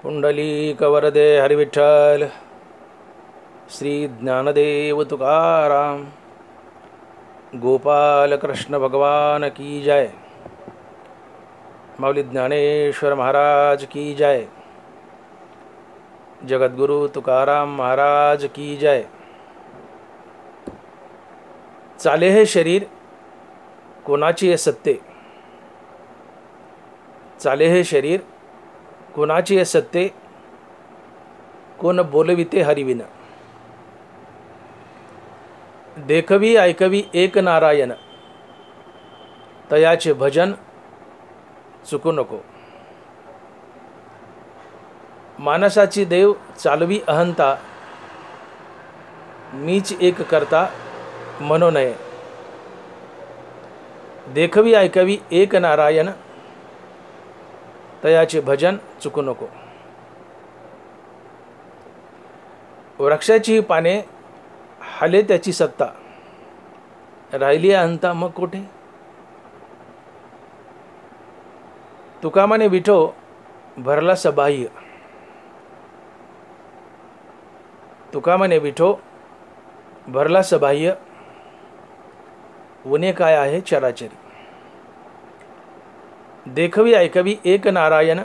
पुंडलीकवरदे हरिविठ्ठल श्री ज्ञानदेव तुकाराम गोपाल कृष्ण भगवान की जय। माऊली ज्ञानेश्वर महाराज की जय। जगद्गुरु तुकाराम महाराज की जय। चाले हे शरीर कोणाची आहे सत्ते, चाले हे शरीर कोणाची आहे सत्ते, कोण बोलविते हरिविन। देखवी ऐकवी एक नारायण, तयाचे भजन चुकू नको। मानसाची देव चालवी अहंता, मीच एक करता म्हणू नये। देखवी ऐकवी एक नारायण, तयाचे भजन चुकू नको। वृक्षाची ही पाने, हाले त्याची सत्ता, राहिली अहंता मग कुठे। तुका म्हणे विठो भरला सबाह्य, तुका म्हणे विठो भरला सबाह्य, उणे काय आहे चराचरी। देखवी ऐकवी एक नारायण,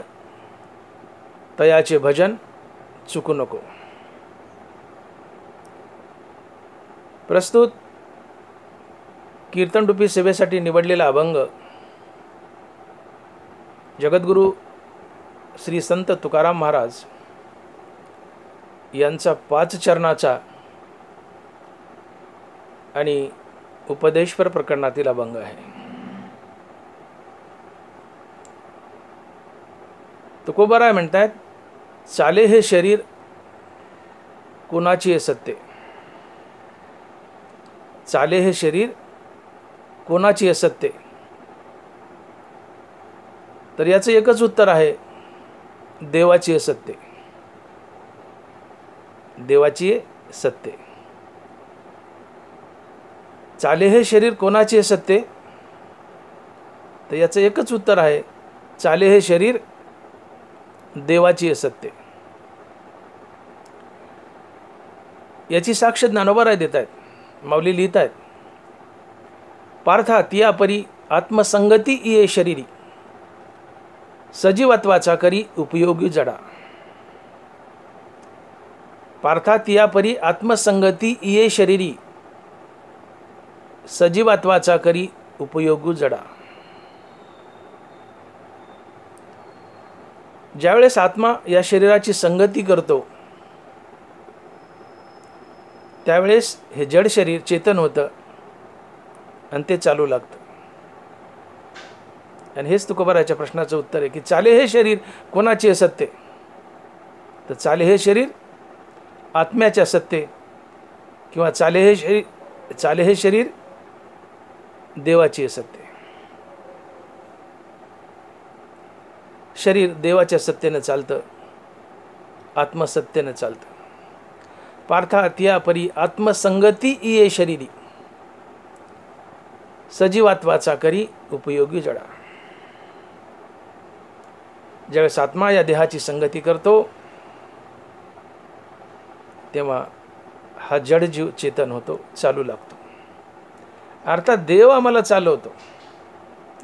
तयाचे भजन चुकू नको। प्रस्तुत कीर्तनरूपी सेवेसाठी निवडलेला अभंग जगद्गुरु श्री संत तुकाराम महाराज यांचा 5 चरणाचा आणि उपदेशपर प्रकरणातील अभंग आहे। तुकोबाराय म्हणतात, चाले हे शरीर कोणाची आहे सत्ते, चाले हे शरीर कोणाची आहे सत्ते। तर याचं एकच उत्तर आहे, देवाची आहे सत्ते, देवाची आहे सत्ते। चाले हे शरीर कोणाची आहे सत्ते, तर याचं एकच उत्तर आहे, चाले हे शरीर देवाची आहे सत्ते। याची साक्ष ज्ञानोबा देत आहेत। माऊली लिहित आहेत, पार्था तिया परी आत्मसंगती ये शरीरी, सजीवत्वाचा करी उपयोगी जडा। पार्था तिया परी आत्मसंगती ये शरीरी, सजीवत्वाचा करी उपयोगी जडा। ज्यावेळेस आत्मा या शरीराची संगती करतो, त्यावेळेस हे जड शरीर चेतन होतं आणि ते चालू लागतं। आणि हेच तुकोबाराच्या प्रश्नाचं उत्तर आहे की चाले हे शरीर कोणाचे आहे सत्ते, तर चाले हे शरीर आत्म्याच्या सत्ते, किंवा चाले हे शरीर देवाची आहे सत्ते। शरीर देवाच्या सत्तेने चालतं, आत्मसत्तेने चालतं। पार्था तिया परी आत्मसंगती ये शरीरी, सजीवात्वाचा करी उपयोगी जडा। ज्यावेळेस आत्मा या देहाची संगती करतो, तेव्हा हा जड जीव चेतन होतो, चालू लागतो। अर्थात देव आम्हाला चालवतो,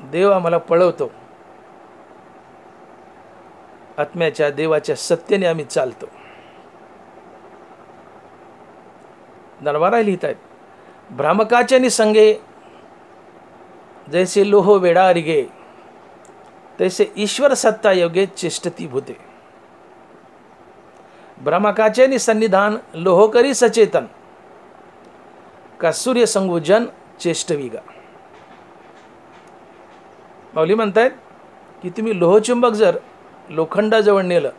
देव आम्हाला पळवतो, आत्म्याच्या देवाच्या सत्तेने आम्ही चालतो। नरवारा लिहित आहेत, भ्रामकाचे निसंगे जैसे लोह वेडा रिगे, तैसे ईश्वर सत्ता योगे चेष्टती भूते। भ्रामकाचे निसन्निधान लोह करी सचेतन, का सूर्य संगुजन चेष्टविगा। माऊली म्हणतायत की तुम्ही लोहचुंबक जर लोखंडाजवळ नेलं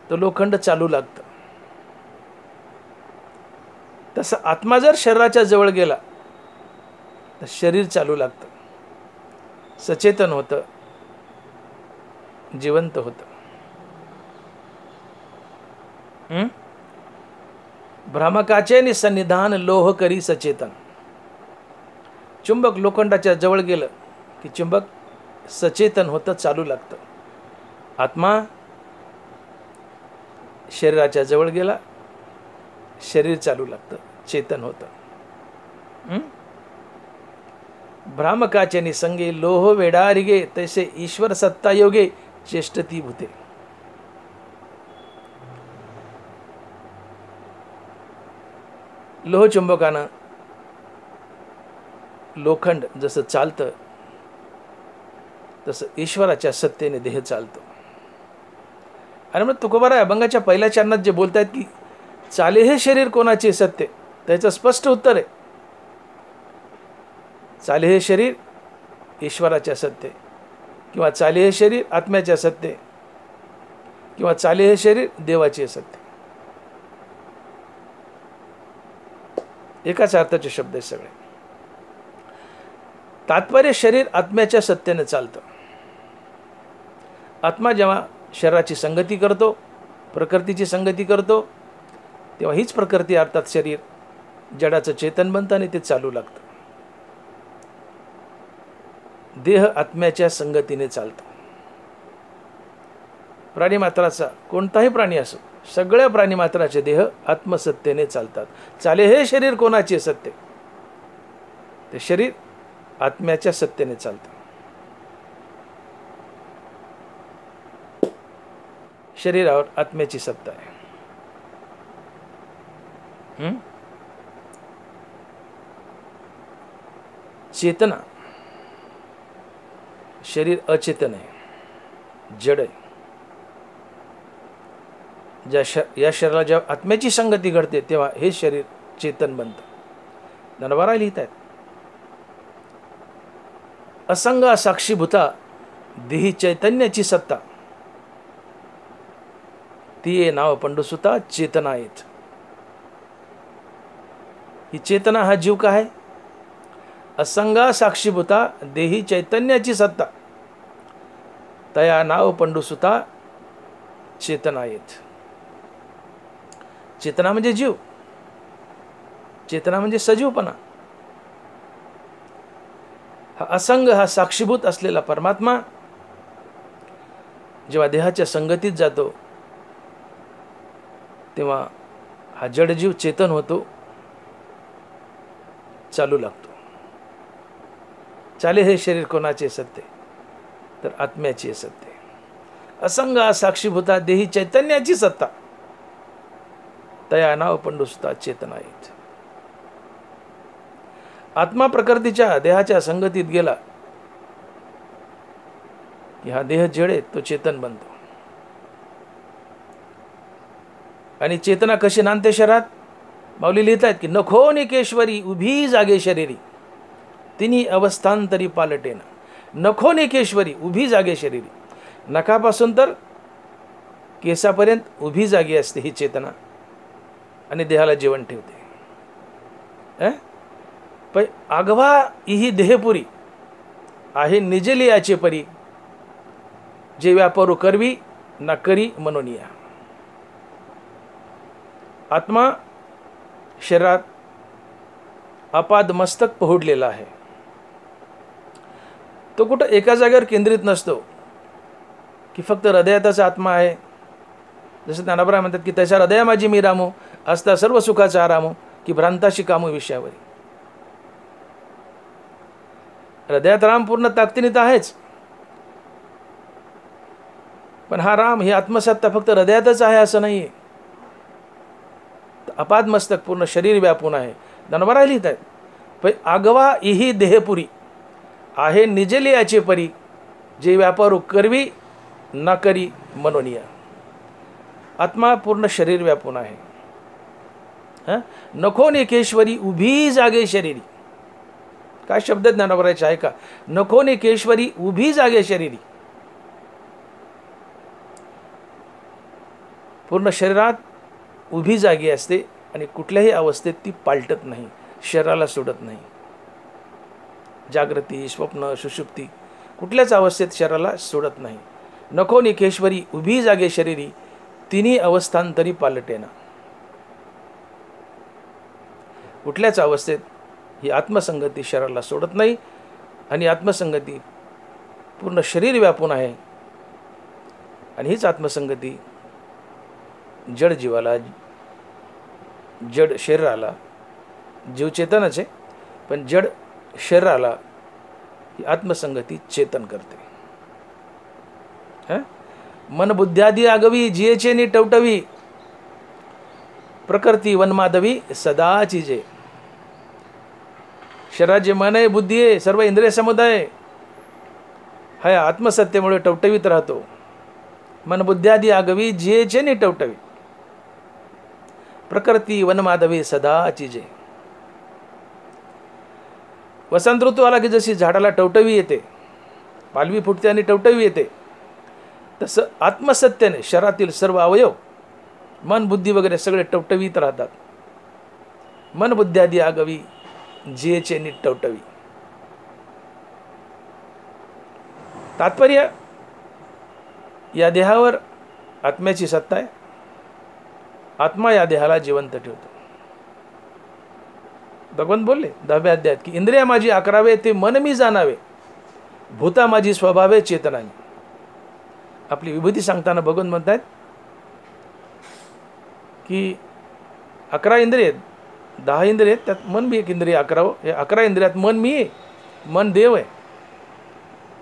तर लोखंड चालू लागतं, तसं आत्मा जर शरीराच्या जवळ गेला तर शरीर चालू लागतं, सचेतन होतं, जिवंत होतं। भ्रामकाचे निसन्निधान लोह करी सचेतन। चुंबक लोखंडाच्या जवळ गेलं की चुंबक सचेतन होतं, चालू लागतं। आत्मा शरीराच्या जवळ गेला, शरीर चालू लागतं, चेतन होतं. भ्रामकाचे निसंगे लोह वेडारिगे, तैसे ईश्वर सत्ता योगे चेष्टती भूते. लोहचुंबकानं लोखंड जसं चालतं तसं ईश्वराच्या सत्तेने देह चालतो. आणि मग तुकोबाराय अभंगाच्या पहिल्या चरणात जे बोलतायत की चाले हे शरीर कोणाचे सत्य, त्याचं स्पष्ट उत्तर आहे चाले हे शरीर ईश्वराच्या सत्य, किंवा चाले हे शरीर आत्म्याच्या सत्य, किंवा चाले हे शरीर देवाचे सत्य. एकाच अर्थाचे शब्द आहेत सगळे. तात्पर्य शरीर आत्म्याच्या सत्तेने चालतं. आत्मा जेव्हा शरीराची संगती करतो, प्रकृतीची संगती करतो, तेव्हा हीच प्रकृती अर्थात शरीर जडाचं चेतन बनतं आणि ते चालू लागतं. देह आत्म्याच्या संगतीने चालतो. प्राणीमात्राचा कोणताही प्राणी असो, सगळ्या प्राणीमात्राचे देह आत्मसत्तेने चालतात. चाले हे शरीर कोणाचे सत्य, ते शरीर आत्म्याच्या सत्तेने चालतं. शरीरावर आत्म्याची सत्ता आहे. चेतना, शरीर अचेतन आहे, जड आहे. या शरीराला जेव्हा आत्म्याची संगती घडते तेव्हा हे शरीर चेतन बनतं. ज्ञानोबा लिहित आहेत, असंग साक्षीभूता देही चैतन्याची सत्ता, ती ये नाव पंडुसुता चेतना येत. ही चेतना हा जीव काय आहे? असंगा साक्षीभूता देही चैतन्याची सत्ता, तया नाव पंडुसुता चेतना येत. चेतना म्हणजे जीव, चेतना म्हणजे सजीवपणा. हा असंग, हा साक्षीभूत असलेला परमात्मा जेव्हा देहाच्या संगतीत जातो तेव्हा हा जड जीव चेतन होतो, चालू लागतो. चाले हे शरीर कोणाचे सत्य, तर आत्म्याचे सत्य. असंग साक्षीभूता देही चैतन्याची सत्ता, तया नाव पंडुसुता चेतना येत. आत्मा प्रकृतीच्या देहाच्या संगतीत गेला की हा देह जड आहे, तो चेतन बनतो. आणि चेतना कशी नांदते शरीरात? माऊली लिहित आहेत की नखो निकेश्वरी उभी जागे शरीरी, तिन्ही अवस्थांतरी पालटेना. नखो निकेश्वरी उभी जागे शरीरी, नखापासून तर केसापर्यंत उभी जागी असते ही चेतना आणि देहाला जीवन ठेवते. पण आगवा ही देहपुरी आहे निजलियाचे परी, जे व्यापारू करवी ना करी मनोनिया. आत्मा शरीरात अपाद मस्तक पोहोडलेला आहे. तो कुठं एका जागेवर केंद्रित नसतो की फक्त हृदयातच आत्मा आहे. जसं ज्ञानोबा म्हणतात की तशा हृदया माझी मी रामो, असता सर्व सुखाचा आरामो, की भ्रांताशी कामो विषयावरी. हृदयात राम पूर्ण ताकदीने तर आहेच, पण हा राम ही आत्मसत्ता फक्त हृदयातच आहे असं नाहीये. अपाद मस्तक पूर्ण शरीर व्यापून आहे. ज्ञानोबा लिहित आहेत, पण आगवा इही देहपुरी आहे निजलियाचे परी, जे व्यापारू करवी ना करी मनोनिया. आत्मा पूर्ण शरीर व्यापून आहे. नखो निकेश्वरी उभी जागे शरीरी. काय शब्द ज्ञानोबाचे आहे का? नखो निकेश्वरी उभी जागे शरीरी. पूर्ण शरीरात उभी जागी असते आणि कुठल्याही अवस्थेत ती पालटत नाही, शरीराला सोडत नाही. जागृती, स्वप्न, सुषुप्ती कुठल्याच अवस्थेत शरीराला सोडत नाही. नखो निकेश्वरी उभी जागे शरीरी, तिन्ही अवस्थांतरी पालटेना. कुठल्याच अवस्थेत ही आत्मसंगती शरीराला सोडत नाही आणि आत्मसंगती पूर्ण शरीर व्यापून आहे. आणि हीच आत्मसंगती जड जीवाला, जड शरीराला, जीव चेतनच आहे पण जड शरीराला ही आत्मसंगती चेतन करते. मन बुद्ध्यादी आगवी जियेचे नि टवटवी, प्रकृती वनमाधवी सदाची जे. शरीरात जे मन आहे, बुद्धी आहे, सर्व इंद्रिय समुदाय हा आत्मसत्तेमुळे टवटवीत राहतो. मन बुद्ध्यादी आगवी जियेचे नि टवटवी, प्रकृती वनमाधवी सदाची जे. वसंत ऋतू आला की जशी झाडाला टवटवी येते, पालवी फुटते आणि टवटवी येते, तसं आत्मसत्याने शरीरातील सर्व अवयव, मन बुद्धी वगैरे सगळे टवटवीत राहतात. मन बुद्ध्यादी आगवी जियेचे नि टवटवी. तात्पर्य, या देहावर आत्म्याची सत्ता आहे. आत्मा या देहाला जिवंत ठेवतो. भगवंत बोलले 10व्या अध्यायात की इंद्रिया माझी 11वे ते मन मी जाणावे, भूता माझी स्वभावे चेतनाने. आपली विभूती सांगताना भगवंत म्हणतात की 11 इंद्रिय आहेत, 10 इंद्रिय आहेत, त्यात मन बी एक इंद्रिय 11. हे 11 इंद्रियात मन मी आहे, मन देव आहे,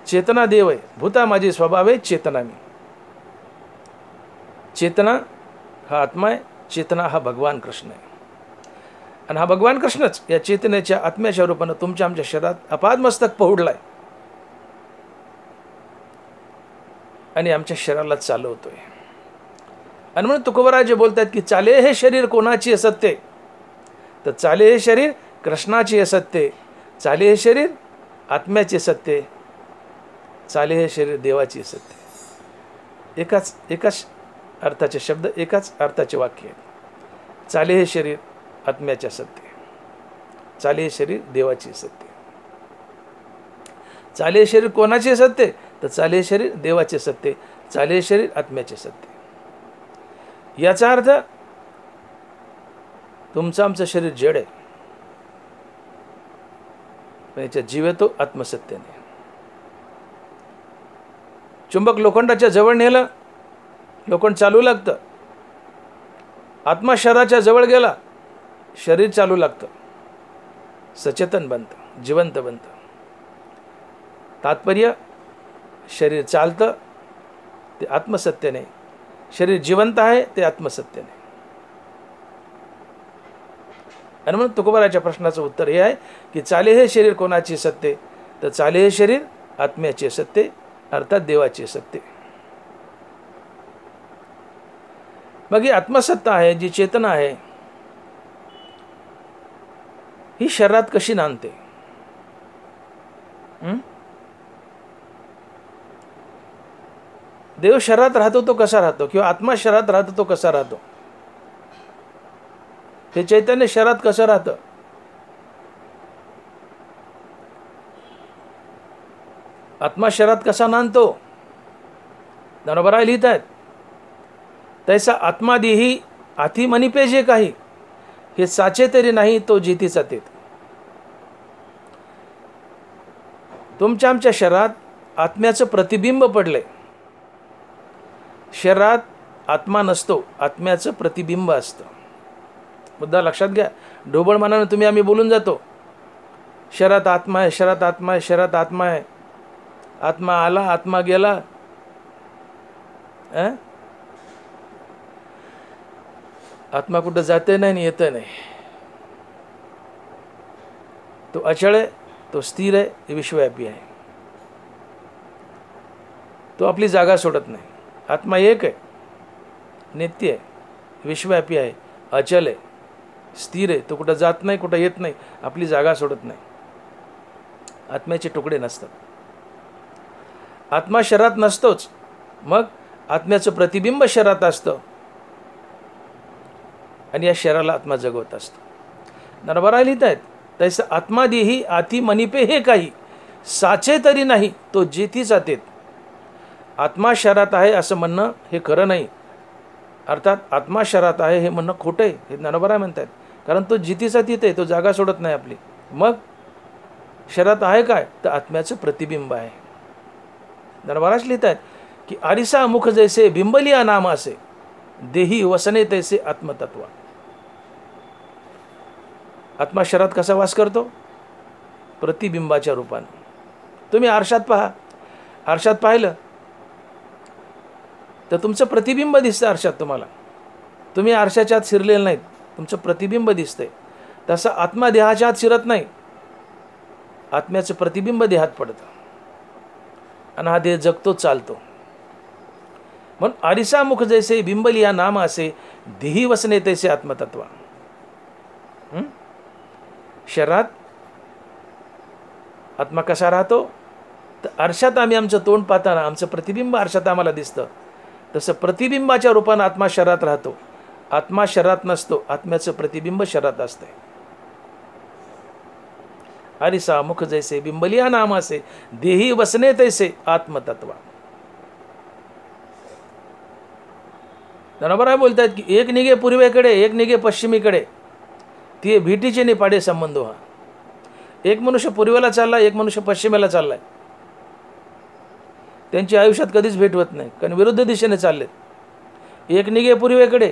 चेतना देव आहे. भूता माझी स्वभावे चेतना मी. चेतना हा आत्मा आहे, चेतना हा भगवान कृष्ण आहे. आणि हा भगवान कृष्णच या चेतनेच्या आत्म्याच्या रूपानं तुमच्या आमच्या शरीरात अपादमस्तक पहुडलाय आणि आमच्या शरीराला चालवतोय. आणि म्हणून तुकोबराजे बोलतात की चाले हे शरीर कोणाची असत्य, तर चाले हे शरीर कृष्णाची असत्य, चाले हे शरीर आत्म्याचे सत्य, चाले हे शरीर देवाची असत्य. एकाच अर्थाचे शब्द, एकाच अर्थाचे वाक्य आहेत. चाले हे शरीर आत्म्याचे सत्य, चाले हे शरीर देवाचे सत्य. चाले हे शरीर कोणाचे सत्य, तर चाले हे शरीर देवाचे सत्य, चाले हे शरीर आत्म्याचे सत्य. याचा अर्थ तुमचं आमचं शरीर जड आहे पण याच्यात जीव येतो आत्मसत्याने. चुंबक लोखंडाच्या जवळ नेलं, लोखंड चालू लागतं. आत्मा शरीराच्या जवळ गेला, शरीर चालू लागतं, सचेतन बनतं, जिवंत बनतं. तात्पर्य, शरीर चालतं ते आत्मसत्याने, शरीर जिवंत आहे ते आत्मसत्याने. आणि म्हणून तुकोबाराच्या प्रश्नाचं उत्तर हे आहे की चाले हे शरीर कोणाचे सत्य, तर चाले हे शरीर आत्म्याचे सत्य, अर्थात देवाचे सत्य. मग ही आत्मसत्ता आहे, जी चेतना आहे, ही शरीरात कशी नांदते? देव शरीरात राहतो तो कसा राहतो, किंवा आत्मा शरीरात राहतो तो कसा राहतो? हे चैतन्य शरीरात कसं राहतं? आत्मा शरीरात कसा नांदतो? ज्ञानोबा लिहित आहेत, तैसा आत्मा देही आथी मनिपे जे काही, हे साचे तरी नाही तो जितीचा तेत. तुमच्या आमच्या शरीरात आत्म्याचं प्रतिबिंब पडलंय. शरीरात आत्मा नसतो, आत्म्याचं प्रतिबिंब असतं. मुद्दा लक्षात घ्या. ढोबळ मनाने तुम्ही आम्ही बोलून जातो, शरीरात आत्मा आहे, शरीरात आत्मा आहे, शरीरात आत्मा आहे. आत्मा आला, आत्मा गेला. आत्मा कुठं जाते नाही आणि येतं नाही. तो अचळ आहे, तो स्थिर आहे, विश्वव्यापी आहे. तो आपली जागा सोडत नाही. आत्मा एक आहे, नित्य आहे, विश्वव्यापी आहे, अचल आहे, स्थिर आहे. तो कुठं जात नाही, कुठं येत नाही, आपली जागा सोडत नाही. आत्म्याचे तुकडे नसतात. आत्मा शरीरात नसतोच, मग आत्म्याचं प्रतिबिंब शरीरात असतं आणि या शरीराला आत्मा जगवत असतो. नरबरा लिहित आहेत, तैसं आत्मा देही आती मनिपे हे काही, साचे तरी नाही तो जेथीचा तेत. आत्मा शरीरात आहे असं म्हणणं हे खरं नाही. अर्थात आत्मा शरीरात आहे हे म्हणणं खोटं आहे, हे ज्ञानोबा म्हणतात. कारण तो जितीचा तीत आहे, तो जागा सोडत नाही आपली. मग शरीरात आहे काय, तर आत्म्याचं प्रतिबिंब आहे. ज्ञानोबाच लिहित आहेत की आरिसा मुख जैसे बिंबलिया नाम असे, देही वसने तैसे आत्मतत्व. आत्मा शरीरात कसा वास करतो? प्रतिबिंबाच्या रूपाने. तुम्ही आरशात पहा, आरशात पाहिलं तर तुमचं प्रतिबिंब दिसतं आरशात तुम्हाला. तुम्ही आरशाच्या आत शिरलेलं नाहीत, तुमचं प्रतिबिंब दिसतंय. तसं आत्मा देहाच्या आत शिरत नाही, आत्म्याचं प्रतिबिंब देहात पडतं आणि हा देह जगतो, चालतो. म्हणून आरिसा मुख जैसे बिंबलिया नाम असे, देही वसने तैसे आत्मतत्व. शरीरात आत्मा कसा राहतो? तर आरशात आम्ही आमचं तोंड पाहताना आमचं प्रतिबिंब आरशात आम्हाला दिसतं. तसं प्रतिबिंबाच्या रूपानं आत्मा शरीरात राहतो. आत्मा शरीरात नसतो, आत्म्याचं प्रतिबिंब शरीरात असते. आरिसा मुख जैसे बिंबलिया नाम असे, देही वसने तैसे आत्मतत्व. बरोबर आहे बोलतायत की एक निघे पूर्वेकडे, एक निघे पश्चिमेकडे, ती भेटीचे निपाडे संबंध. हा एक मनुष्य पूर्वेला चाललाय, एक मनुष्य पश्चिमेला चाललाय. त्यांची आयुष्यात कधीच भेट होत नाही, कारण विरुद्ध दिशेने चाललेत. एक निघे पूर्वेकडे,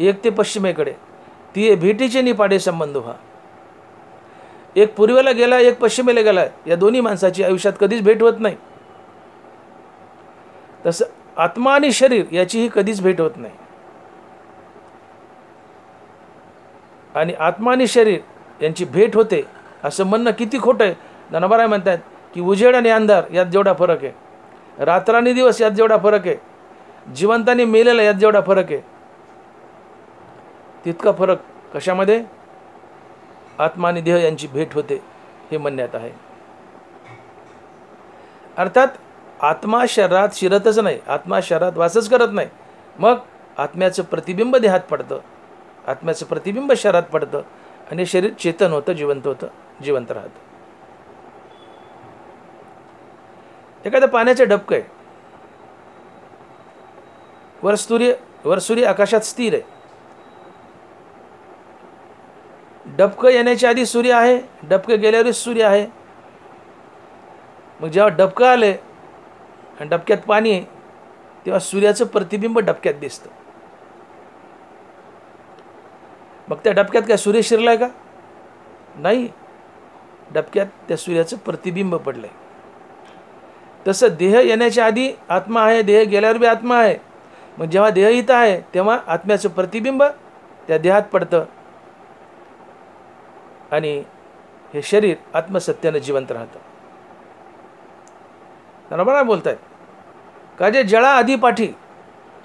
एक ते पश्चिमेकडे, ती भेटीचे निपाडे संबंध. हा एक पूर्वेला गेला, एक पश्चिमेला गेला, या दोन्ही माणसाची आयुष्यात कधीच भेट होत नाही. तसं आत्मा आणि शरीर याचीही कधीच भेट होत नाही. आणि आत्मा आणि शरीर यांची भेट होते असं म्हणणं किती खोटं आहे. धनबराय म्हणतात की उजेड आणि अंधार यात जेवढा फरक आहे, रात्र आणि दिवस यात जेवढा फरक आहे, जिवंत आणि मेलेला यात जेवढा फरक आहे, तितका फरक कशामध्ये? आत्मा आणि देह यांची भेट होते हे म्हणण्यात आहे. अर्थात आत्मा शरीरात शिरतच नाही, आत्मा शरीरात वासच करत नाही. मग आत्म्याचं प्रतिबिंब देहात पडतं, आत्म्याचं प्रतिबिंब शरीरात पडतं आणि शरीर चेतन होतं, जिवंत होतं, जिवंत राहतं. एखादं पाण्याचं डबकं आहे, वर सूर्य आकाशात स्थिर आहे. डबकं येण्याच्या आधी सूर्य आहे, डबकं गेल्यावरच सूर्य आहे. मग जेव्हा डबकं आले आणि डबक्यात पाणी आहे, तेव्हा सूर्याचं प्रतिबिंब डबक्यात दिसतं. मग त्या डबक्यात काय सूर्य शिरलाय का? नाही, डबक्यात त्या सूर्याचं प्रतिबिंब पडलंय. तसं देह येण्याच्या आधी आत्मा आहे, देह गेल्यावर बी आत्मा आहे. मग जेव्हा देह इथं आहे तेव्हा आत्म्याचं प्रतिबिंब त्या देहात पडतं आणि हे शरीर आत्मसत्यानं जिवंत राहतं. बरोबर बोलतायत का? जे जळा आधी पाठी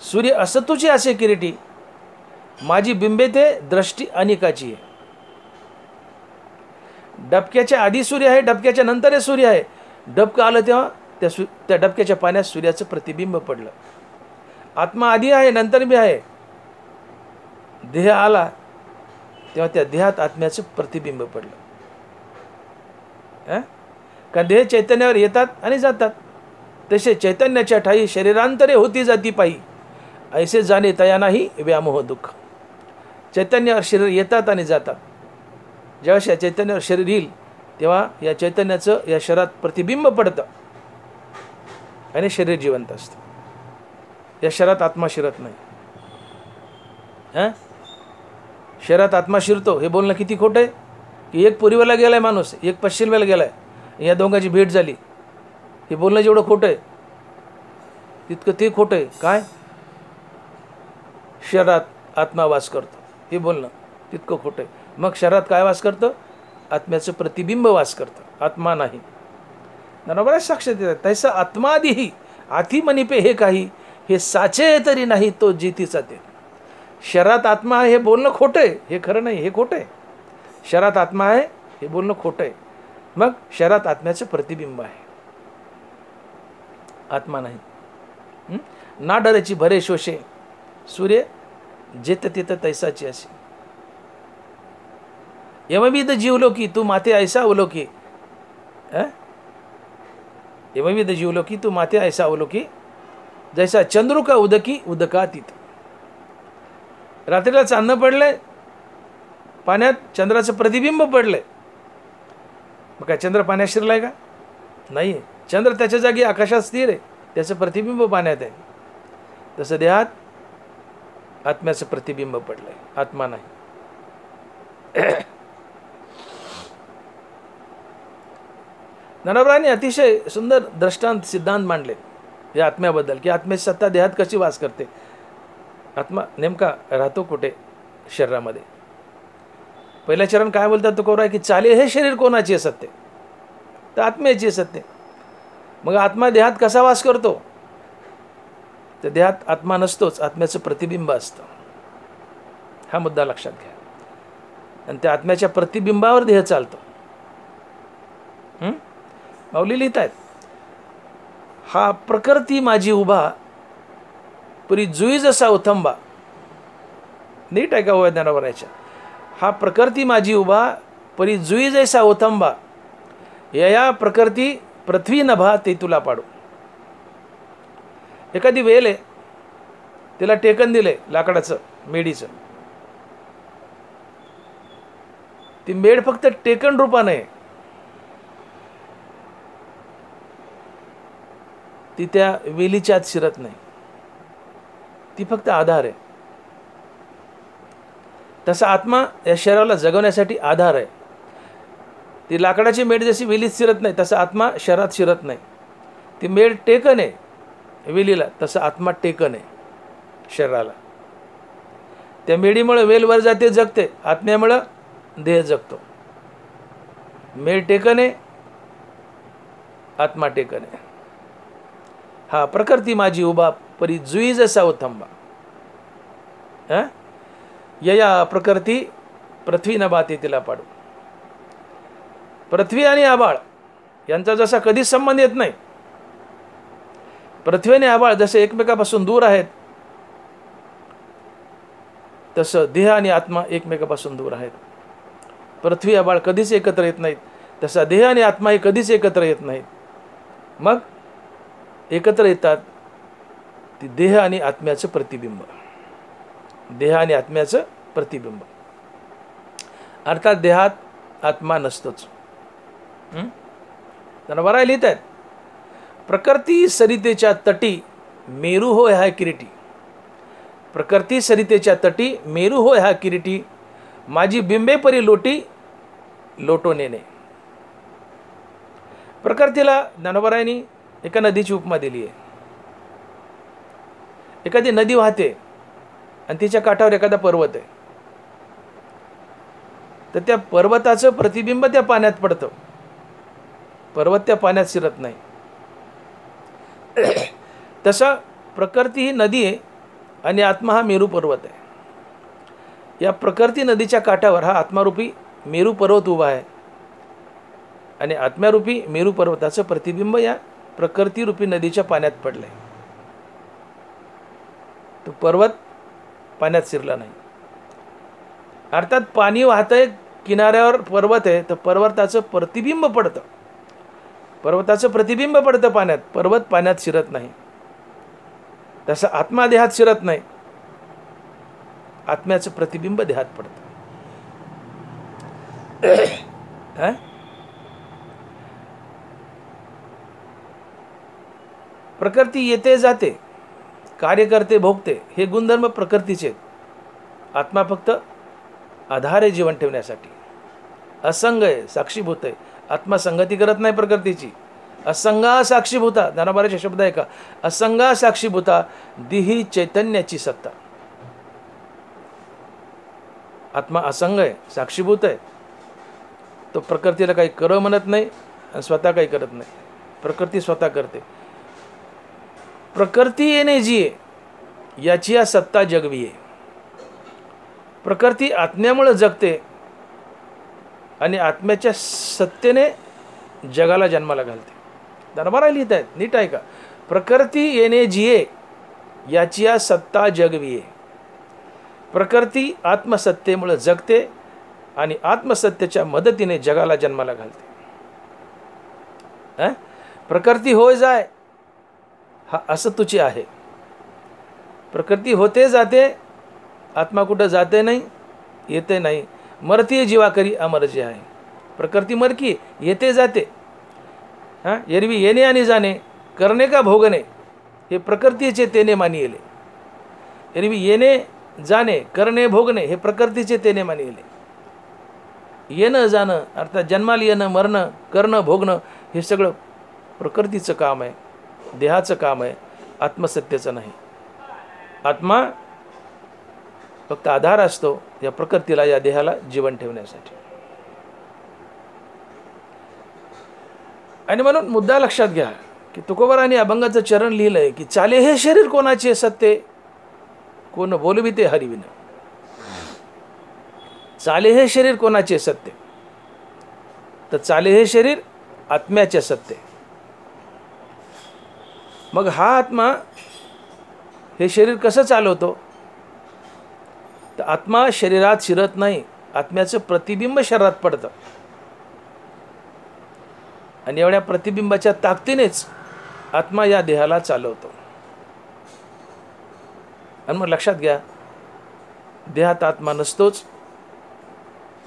सूर्य असतुची असे किरीटी, माझी बिंबे ते दृष्टी अनेकाची आहे. डबक्याच्या आधी सूर्य आहे, डबक्याच्या नंतर हे सूर्य आहे. डबकं आलं तेव्हा त्या डबक्याच्या पाण्यात सूर्याचं प्रतिबिंब पडलं. आत्मा आधी आहे, नंतर बी आहे. देह आला तेव्हा त्या देहात आत्म्याचं प्रतिबिंब पडलं. कारण देह चैतन्यावर येतात आणि जातात, तसे चैतन्याच्या ठाई शरीरांतरे होती जाती पायी, ऐसे जाणे तया नाही व्यामोह दुःख. चैतन्यावर शरीर येतात आणि जातात. ज्यावेळेस या चैतन्यावर शरीर येईल तेव्हा या चैतन्याचं या शरीरात प्रतिबिंब पडतं आणि शरीर जिवंत असतं. या शरीरात आत्मा शिरत नाही. शरीरात आत्मा शिरतो हे बोलणं किती खोटं आहे. की एक पूर्वेला गेलाय माणूस, एक पश्चिमेला गेलाय, या दोघांची भेट झाली, हे बोलणं जेवढं खोटं आहे तितकं ते खोटं आहे. काय? शरीरात आत्मा वास करतो हे बोलणं तितकं खोटं आहे. मग शरीरात काय वास करतं? आत्म्याचं प्रतिबिंब वास करतं, आत्मा नाही. बरोबर साक्षात येतात. तैसा आत्मादिही आथी मनिपे हे काही, हे साचे तरी नाही तो जितीचा ते. शरीरात आत्मा आहे हे बोलणं खोटं आहे, हे खरं नाही, हे खोटं आहे. शरीरात आत्मा आहे हे बोलणं खोटं आहे. मग शरीरात आत्म्याचं प्रतिबिंब आहे, आत्मा नाही. ना डरेची भरे शोषे, सूर्य जेत तेत तैसाची असे. यमविद जीवलोकी तू माते ऐसा अवलोकी, यमविद जीवलोकी तू माते ऐसा अवलोकी, जैसा चंद्रू का उदकी उदकातीत. रात्रीला चांदणं पडलंय, पाण्यात चंद्राचं प्रतिबिंब पडलंय. मग काय चंद्र पाण्यात शिरलाय का? नाही. चंद्र त्याच्या जागी आकाशात स्थिर आहे. त्याचं प्रतिबिंब पाण्यात आहे. तसं देहात आत्म्याचं प्रतिबिंब पडलंय, आत्मा नाही. ज्ञानोबांनी अतिशय सुंदर दृष्टांत सिद्धांत मांडले या आत्म्याबद्दल, की आत्म्याची सत्ता देहात कशी वास करते. आत्मा नेमका राहतो कुठे? शरीरामध्ये. पहिलं चरण काय बोलतात तुकोबराय, की चाले हे शरीर कोणाचे सत्य? तर आत्म्याचे सत्य. मग आत्मा देहात कसा वास करतो? तर देहात आत्मा नसतोच, आत्म्याचं प्रतिबिंब असतं. हा मुद्दा लक्षात घ्या. आणि त्या आत्म्याच्या प्रतिबिंबावर देह चालतो. माऊली लिहित आहेत, हा प्रकृती माझी उभा परी जुई जसा उथंबा. नीट ऐका हो ज्ञानोबांच्या. हा प्रकृती माझी उभा परी जुई जैसा उथंबा, या प्रकृती पृथ्वी नभा ते तुला पाडू. एखादी वेल आहे, तिला टेकन दिले लाकडाचं, मेडीचं. ती मेड फक्त टेकन रूपाने आहे, ती त्या वेलीच्या आत शिरत नाही, ती फक्त आधार आहे. तसा आत्मा या शरीराला जगवण्यासाठी आधार आहे. ती लाकडाची मेड जशी वेलीत शिरत नाही, तसा आत्मा शरीरात शिरत नाही. ती मेड टेकन आहे वेलीला, तसा आत्मा टेकन आहे शरीराला. त्या मेडीमुळे वेल वर जाते, जगते. आत्म्यामुळं देह जगतो. मेड टेकन आहे, आत्मा टेकन आहे. हा प्रकृती माझी उभा परी जुई जसा उथंबा, या प्रकृती पृथ्वी न बाते तिला पाडू. पृथ्वी आणि आभाळ यांचा जसा कधीच संबंध येत नाही. पृथ्वी आणि आभाळ जसे एकमेकापासून दूर आहेत, तसं देह आणि आत्मा एकमेकापासून दूर आहेत. पृथ्वी आभाळ कधीच एकत्र येत नाहीत, तसा देह आणि आत्मा हे कधीच एकत्र येत नाहीत. मग एकत्र येतात ती देह आणि आत्म्याचं प्रतिबिंब. देह आणि आत्म्याचं प्रतिबिंब. अर्थात देहात आत्मा नसतोच. बरं लिहित आहेत, प्रकृती सरितेच्या तटी मेरू होय हा किरीटी. प्रकृती सरितेच्या तटी मेरू होय हा किरीटी, माझी बिंबे परी लोटी लोटो नेणे. प्रकृतीला ज्ञानोबारायांनी एका नदीची उपमा दिली आहे. एखादी नदी वाहते आणि तिच्या काठावर एखादा पर्वत आहे, तर त्या पर्वताचं प्रतिबिंब त्या पाण्यात पडतं. पर्वत त्या पाण्यात शिरत नाही. तसा प्रकृती ही नदी आहे आणि आत्मा हा मेरू पर्वत आहे. या प्रकृती नदीच्या काठावर हा आत्मारूपी मेरू पर्वत उभा आहे आणि आत्म्यारूपी मेरू पर्वताचं प्रतिबिंब या प्रकृतीरूपी नदीच्या पाण्यात पडलंय. तो पर्वत पाण्यात शिरला नाही. अर्थात पाणी वाहतंय, किनाऱ्यावर पर्वत आहे, तर पर्वताचं प्रतिबिंब पडतं. पर्वताचं प्रतिबिंब पडतं पाण्यात, पर्वत पाण्यात शिरत नाही. तसं आत्मा देहात शिरत नाही, आत्म्याचं प्रतिबिंब देहात पडतं. प्रकृती येते जाते, कार्य करते भोगते, हे गुणधर्म प्रकृतीचे आहेत. आत्मा फक्त आधार आहे जीवन ठेवण्यासाठी. असंग आहे, साक्षीभूत आहे. आत्मा संगती करत नाही प्रकृतीची. असंगा साक्षीभूता, ज्ञानोबाराचे शब्द आहे का, असंगा साक्षीभूता दिही चैतन्याची सत्ता. आत्मा असंग आहे, साक्षीभूत आहे. तो प्रकृतीला काही कर म्हणत नाही आणि स्वतः काही करत नाही. प्रकृती स्वतः करते. प्रकृती येणे जिये याची या सत्ता जगविये. प्रकृती आत्म्यामुळे जगते आणि आत्म्याच्या सत्तेने जगाला जन्माला घालते. दरबारा लिहित आहेत, नीट आहे का. प्रकृती येणे जिये याची या सत्ता जगविये. प्रकृती आत्मसत्तेमुळे जगते आणि आत्मसत्तेच्या मदतीने जगाला जन्माला घालते. प्रकृती होय जाय हा असं तुझी आहे. प्रकृती होते जाते, आत्मा कुठं जाते नाही, येते नाही. मरती जीवा करी अमर जे आहे. प्रकृती मरकी, येते जाते. एरवी येणे आणि जाणे, करणे का भोगणे हे प्रकृतीचे तेने मानिले. एरवी येणे जाणे करणे भोगणे हे प्रकृतीचे तेने मानिले. येणं जाणं अर्थात जन्माला येणं मरणं करणं भोगणं हे सगळं प्रकृतीचं काम आहे, देहाचं काम आहे, आत्मसत्याचं नाही. आत्मा फक्त आधार असतो या प्रकृतीला, या देहाला जीवन ठेवण्यासाठी. आणि म्हणून मुद्दा लक्षात घ्या की तुकोबारांनी अभंगाचं चरण लिहिलंय की चाले हे शरीर कोणाचे सत्य, कोण बोलविते हरिविन. चाले हे शरीर कोणाचे सत्य, तर चाले हे शरीर आत्म्याचे सत्य. मग हा आत्मा हे शरीर कसं चालवतो, तर आत्मा शरीरात शिरत नाही, आत्म्याचं प्रतिबिंब शरीरात पडतं आणि एवढ्या प्रतिबिंबाच्या ताकदीनेच आत्मा या देहाला चालवतो. आणि मग लक्षात घ्या, देहात आत्मा नसतोच,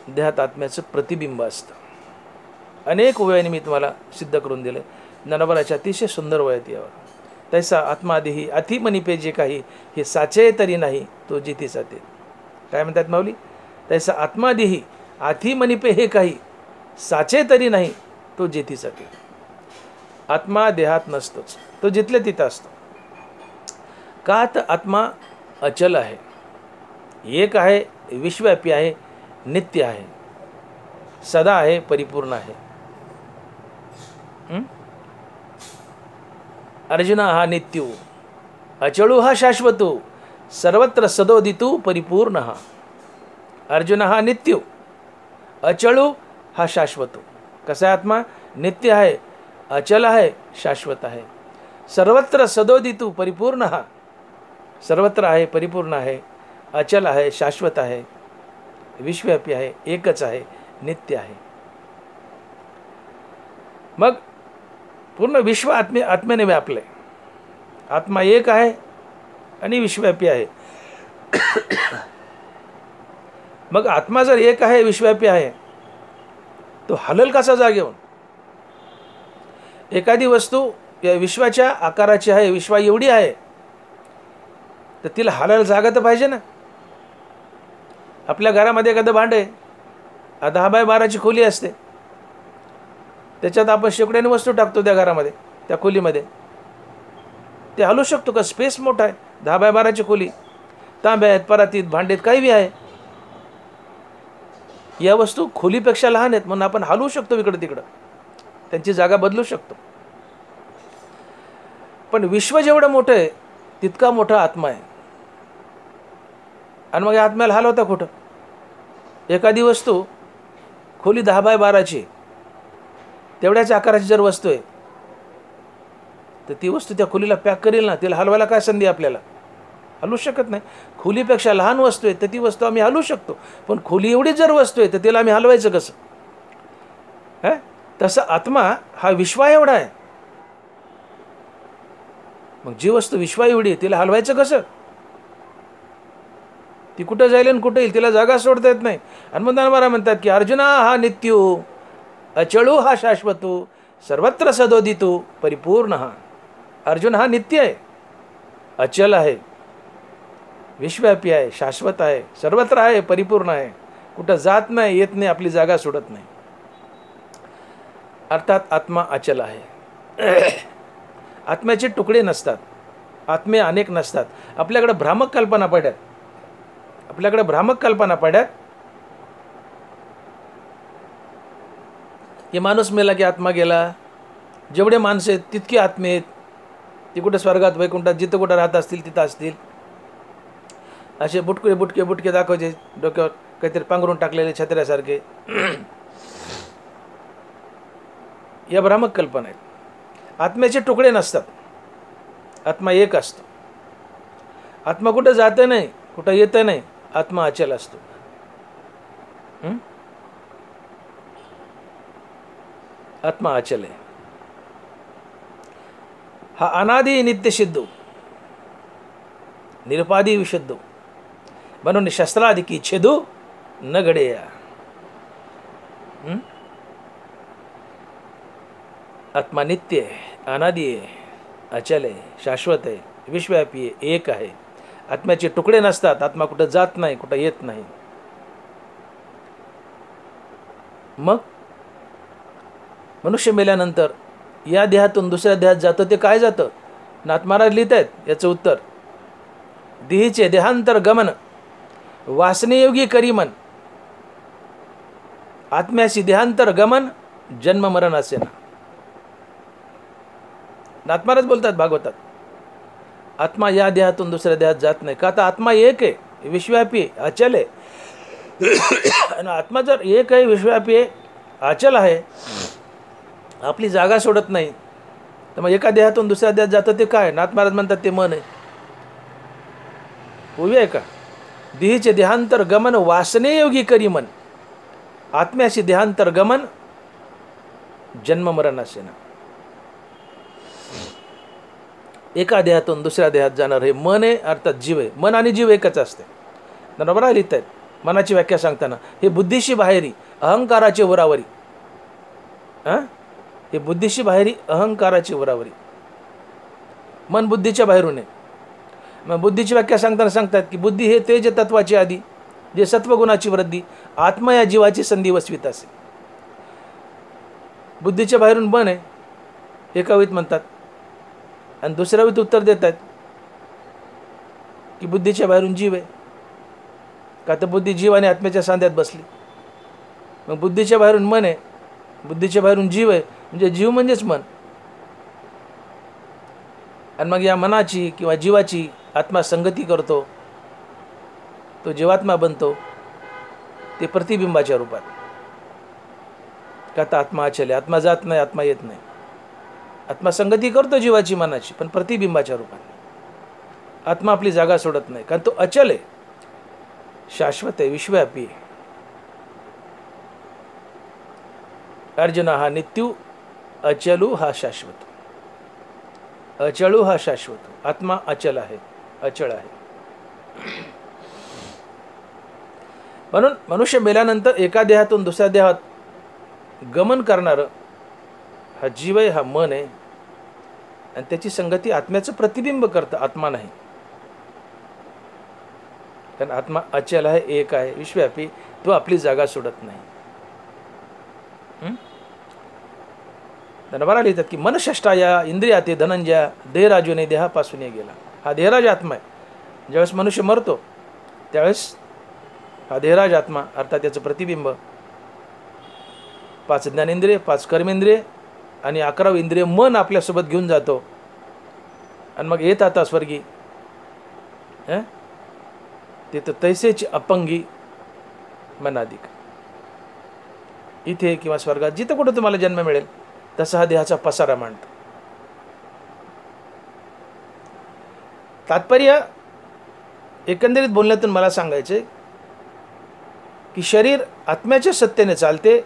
देहात आत्म्याचं प्रतिबिंब असतं. अनेक ओव्याने मी तुम्हाला सिद्ध करून दिलं. ज्ञानोबाराच्या अतिशय सुंदर ओव्यात यावर. तैसा आत्मा देही अति मनिपे जे काही, हे साचे तरी नाही तो जिथे साते. काय म्हणतात माऊली? तैसा आत्मा देही अति मनिपे हे काही, साचे तरी नाही तो जेथे साते. आत्मा देहात नसतोच, तो जिथल्या तिथं असतो. का? तर आत्मा अचल आहे, एक आहे, विश्वव्यापी आहे, नित्य आहे, सदा आहे, परिपूर्ण आहे. अर्जुना हा नित्यो, अचळू हा शाश्वतो, सर्वत्र सदोदितू परिपूर्ण हा. अर्जुन हा नित्यो, अचळू हा शाश्वतो. कसा आहे आत्मा? नित्य आहे, अचल आहे, शाश्वत आहे. सर्वत्र सदोदितू परिपूर्ण हा, सर्वत्र आहे, परिपूर्ण आहे, अचल आहे, शाश्वत आहे, विश्वव्यापी आहे, एकच आहे, नित्य आहे. मग पूर्ण विश्व आत्म्याने व्यापले. आत्मा एक आहे आणि विश्वव्यापी आहे. मग आत्मा जर एक आहे, विश्वव्यापी आहे, तो हलल कसा जागेवर? एखादी वस्तू या विश्वाच्या आकाराची आहे, विश्वा एवढी आहे, तर तिला हलायला जागा तर पाहिजे ना. आपल्या घरामध्ये एखादं भांडे 10x12 खोली असते, त्याच्यात आपण शेकड्याने वस्तू टाकतो त्या घरामध्ये, त्या खोलीमध्ये. ते हलू शकतो का? स्पेस मोठा आहे, 10x12 खोली, तांब्या आहेत, परातीत, भांडेत, काही बी आहे. या वस्तू खोलीपेक्षा लहान आहेत म्हणून आपण हलवू शकतो इकडं तिकडं, त्यांची जागा बदलू शकतो. पण विश्व जेवढं मोठं आहे तितका मोठा आत्मा आहे. आणि मग या आत्म्याला हलवता कुठं? एखादी वस्तू खोली 10x12 तेवढ्याच आकाराची जर वस्तू आहे, तर ती वस्तू त्या खोलीला पॅक करेल ना, तिला हलवायला काय संधी? आपल्याला हलवू शकत नाही. खोलीपेक्षा लहान वस्तू आहे तर ती वस्तू आम्ही हलवू शकतो, पण खोली एवढी जर वस्तू आहे तर तिला आम्ही हलवायचं कसं? तसं आत्मा हा विश्वा एवढा आहे. मग जी वस्तू विश्वा एवढी आहे तिला हलवायचं कसं? ती कुठं जाईल आणि कुठं येईल, तिला जागा सोडता येत नाही. हनुमंत महाराज म्हणतात की अर्जुना हा नित्यो, अचळू हा शाश्वतो, सर्वत्र सदोदितो परिपूर्ण हा. अर्जुन हा नित्य आहे, अचल आहे, विश्वव्यापी आहे, शाश्वत आहे, सर्वत्र आहे, परिपूर्ण आहे, कुठं जात नाही, येत नाही, आपली जागा सोडत नाही. अर्थात आत्मा अचल आहे. आत्म्याचे तुकडे नसतात, आत्मे अनेक नसतात. आपल्याकडे भ्रामक कल्पना पड्यात, आपल्याकडे भ्रामक कल्पना पड्यात की माणूस मेला की आत्मा गेला. जेवढे माणसं आहेत तितकी आत्मे आहेत, ती कुठे स्वर्गात वैकुंठात जिथं कुठं राहत असतील तिथं असतील. असे बुटके बुटके बुटके दाखवायचे डोक्यावर, काहीतरी पांघरून टाकलेले छत्र्यासारखे. या भ्रामक कल्पना आहेत. आत्म्याचे तुकडे नसतात, आत्मा एक असतो. आत्मा कुठं जातं नाही, कुठं येतं नाही, आत्मा अचल असतो. आत्मा अचल आहे. हा अनादि नित्य सिद्धो, निरुपादी विशुद्धो, म्हणून शस्त्राधिकी छेदू न घडेया. आत्मा नित्य आहे, अनादि आहे, अचल आहे, शाश्वत आहे, विश्वव्यापी आहे, एक आहे. आत्म्याचे तुकडे नसतात. आत्मा कुठं जात नाही, कुठं येत नाही. मग मनुष्य मेल्यानंतर या देहातून दुसऱ्या देहात जातं ते काय जातं? नाथ महाराज लिहित आहेत याचं उत्तर. देहीचे देहांतर गमन वासनेयोगी करी मन, आत्म्याशी देहांतर गमन जन्म मरण असे ना. नाथ महाराज बोलतात भागवतात, आत्मा या देहातून दुसऱ्या देहात जात नाही. का? तर आत्मा एक आहे, विश्वव्यापी आहे, अचल आहे. आणि आत्मा जर एक आहे, विश्वव्यापी आहे, अचल आहे, आपली जागा सोडत नाही, तर मग एका देहातून दुसऱ्या देहात जातं ते काय? नाथ महाराज म्हणतात ते मन आहे. उभी आहे का? देहीचे देहांतर गमन वासनेयोगी करी मन, आत्म्याशी देहांतर गमन जन्म मरण असे ना. एका देहातून दुसऱ्या देहात जाणार हे मन आहे, अर्थात जीव आहे. मन आणि जीव एकच असते. बरोबर लिहित आहेत. मनाची व्याख्या सांगताना हे बुद्धीशी बाहेरी अहंकाराचे वरावरी. हे बुद्धीशी बाहेरी अहंकाराची वरावरी. मन बुद्धीच्या बाहेरून आहे. मग बुद्धीची व्याख्या सांगताना सांगतात की बुद्धी हे तेज तत्वाची आधी, जे सत्वगुणाची वृद्धी, आत्मा या जीवाची संधी वसवित असे. बुद्धीच्या बाहेरून मन आहे हे कवीत म्हणतात. आणि दुसऱ्या वेळी उत्तर देत आहेत की बुद्धीच्या बाहेरून जीव आहे. का? तर बुद्धी जीव आणि आत्म्याच्या सांध्यात बसली. मग बुद्धीच्या बाहेरून मन आहे, बुद्धीच्या बाहेरून जीव आहे, म्हणजे जीव म्हणजेच मन. आणि मग या मनाची किंवा जीवाची आत्मा संगती करतो, तो जीवात्मा बनतो, ते प्रतिबिंबाच्या रूपात. का? तर आत्मा अचल आहे, आत्मा जात नाही, आत्मा येत नाही. आत्मा संगती करतो जीवाची मनाची, पण प्रतिबिंबाच्या रूपात. आत्मा आपली जागा सोडत नाही, कारण तो अचल आहे, शाश्वत आहे, विश्वव्यापी आहे. अर्जुन हा नित्यू, अचलू हा शाश्वत. अचळू हा शाश्वत. आत्मा अचल आहे, अचळ आहे. म्हणून मनुष्य मेल्यानंतर एका देहातून दुसऱ्या देहात गमन करणारं हा जीव आहे, हा मन आहे. आणि त्याची संगती आत्म्याचं प्रतिबिंब करतं, आत्मा नाही. कारण आत्मा अचल आहे, एक आहे, विश्वव्यापी, तो आपली जागा सोडत नाही. धनबारा लिहितात की मनषष्टा या इंद्रिया ते धनंजया देहराजूने देहापासून गेला. हा देहराज आत्मा आहे. ज्यावेळेस मनुष्य मरतो त्यावेळेस हा देहराज आत्मा अर्थात त्याचं प्रतिबिंब 5 ज्ञानेंद्रिय, 5 कर्मेंद्रिय आणि 11 इंद्रिय मन आपल्यासोबत घेऊन जातो. आणि मग येत आता स्वर्गी तिथं तैसेची अपंगी मनाधिक. इथे किंवा स्वर्गात जिथं कुठं तुम्हाला जन्म मिळेल तसा हा देहाचा पसारा मांडतो. तात्पर्य एकंदरीत बोलण्यातून मला सांगायचे की शरीर आत्म्याच्या सत्तेने चालते.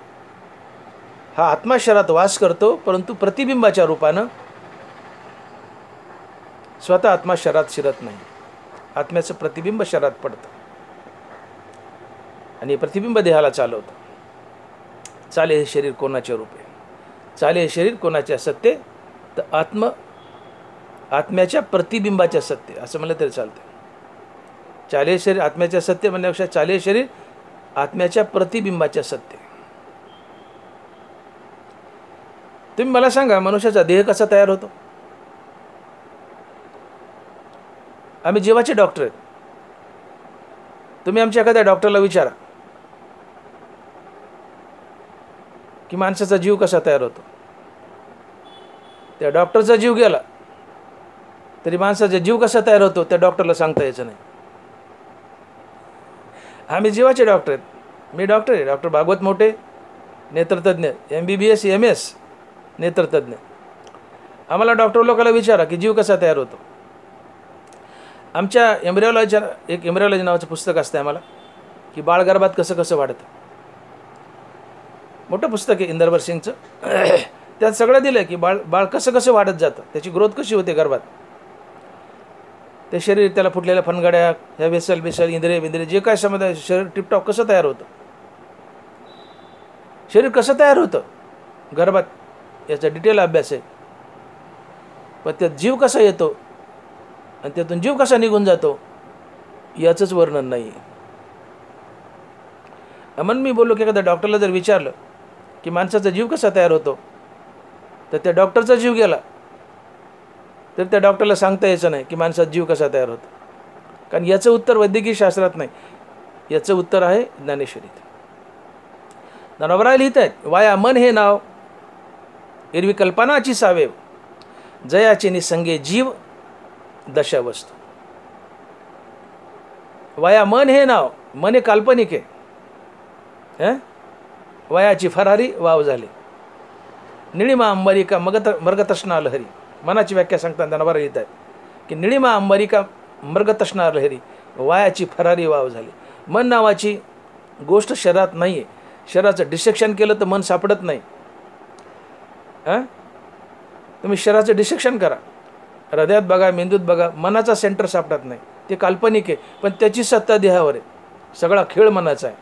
हा आत्मा शरीरात वास करतो, परंतु प्रतिबिंबाच्या रूपानं. स्वतः आत्मा शरीरात शिरत नाही. आत्म्याचं प्रतिबिंब शरीरात पडतं आणि प्रतिबिंब देहाला चालवतं. चाले हे शरीर कोणाचे रूप आहे, चाले हे शरीर कोणाच्या सत्ते, तर आत्म्याच्या प्रतिबिंबाच्या सत्ते असं म्हणलं तरी चालते. चाले हे शरीर आत्म्याच्या सत्ते म्हणण्यापेक्षा चाले हे शरीर आत्म्याच्या प्रतिबिंबाच्या सत्ते. तुम्ही मला सांगा मनुष्याचा देह कसा तयार होतो? आम्ही जीवाचे डॉक्टर आहेत. तुम्ही आमच्या एखाद्या डॉक्टरला विचारा की माणसाचा जीव कसा तयार होतो. त्या डॉक्टरचा जीव गेला तरी माणसाचा जीव कसा तयार होतो त्या डॉक्टरला सांगता यायचं नाही. आम्ही जीवाचे डॉक्टर आहेत. मी डॉक्टर आहे, डॉक्टर भागवत मोठे, नेत्रतज्ञ, MBBS MS नेत्रतज्ञ. आम्हाला डॉक्टर लोकांना विचारा की जीव कसा तयार होतो. आमच्या एक एम्ब्रियोलॉजी नावाचं पुस्तक असतं आम्हाला की बाळ गर्भात कसं कसं वाढतं. मोठं पुस्तक आहे इंदरवर सिंगचं. त्यात सगळं दिलं की बाळ कसं कसं वाढत जातं, त्याची ग्रोथ कशी होते गर्भात, ते शरीर, त्याला फुटलेल्या फनगड्या, ह्या वेसल इंद्रिय जे काय समजा शरीर टिपटॉप कसं तयार होतं, शरीर कसं तयार होतं गर्भात, याचा डिटेल अभ्यास आहे. पण त्यात जीव कसा येतो आणि त्यातून जीव कसा निघून जातो याचंच वर्णन नाही आहे. म्हणून मी बोललो की एखाद्या डॉक्टरला जर विचारलं की माणसाचा जीव कसा तयार होतो, तर त्या डॉक्टरचा जीव गेला तर त्या डॉक्टरला सांगता यायचं नाही की माणसाचा जीव कसा तयार होतो, कारण याचं उत्तर वैद्यकीय शास्त्रात नाही, याचं उत्तर आहे ज्ञानेश्वरीत. ज्ञानोबराय लिहित आहेत, वाया मन हे नाव एरवी कल्पनाची सावेव, जयाचे निसंगे जीव दशा वस्तू. वाया मन हे नाव, मन हे काल्पनिक आहे, वयाची फरारी वाव झाली, निळिमा अंबरिका मृगतृष्णा लहरी. मनाची व्याख्या सांगताना ज्ञानोबराय लिहित आहेत की निळिमा अंबरिका मृगतृष्णा लहरी, वयाची फरारी वाव झाली. मन नावाची गोष्ट शरीरात नाही आहे. शरीराचं डिसेक्शन केलं तर मन सापडत नाही. तुम्ही शरीराचं डिसेक्शन करा, हृदयात बघा, मेंदूत बघा, मनाचा सेंटर सापडत नाही. ते काल्पनिक आहे, पण त्याची सत्ता देहावर आहे. सगळा खेळ मनाचा आहे.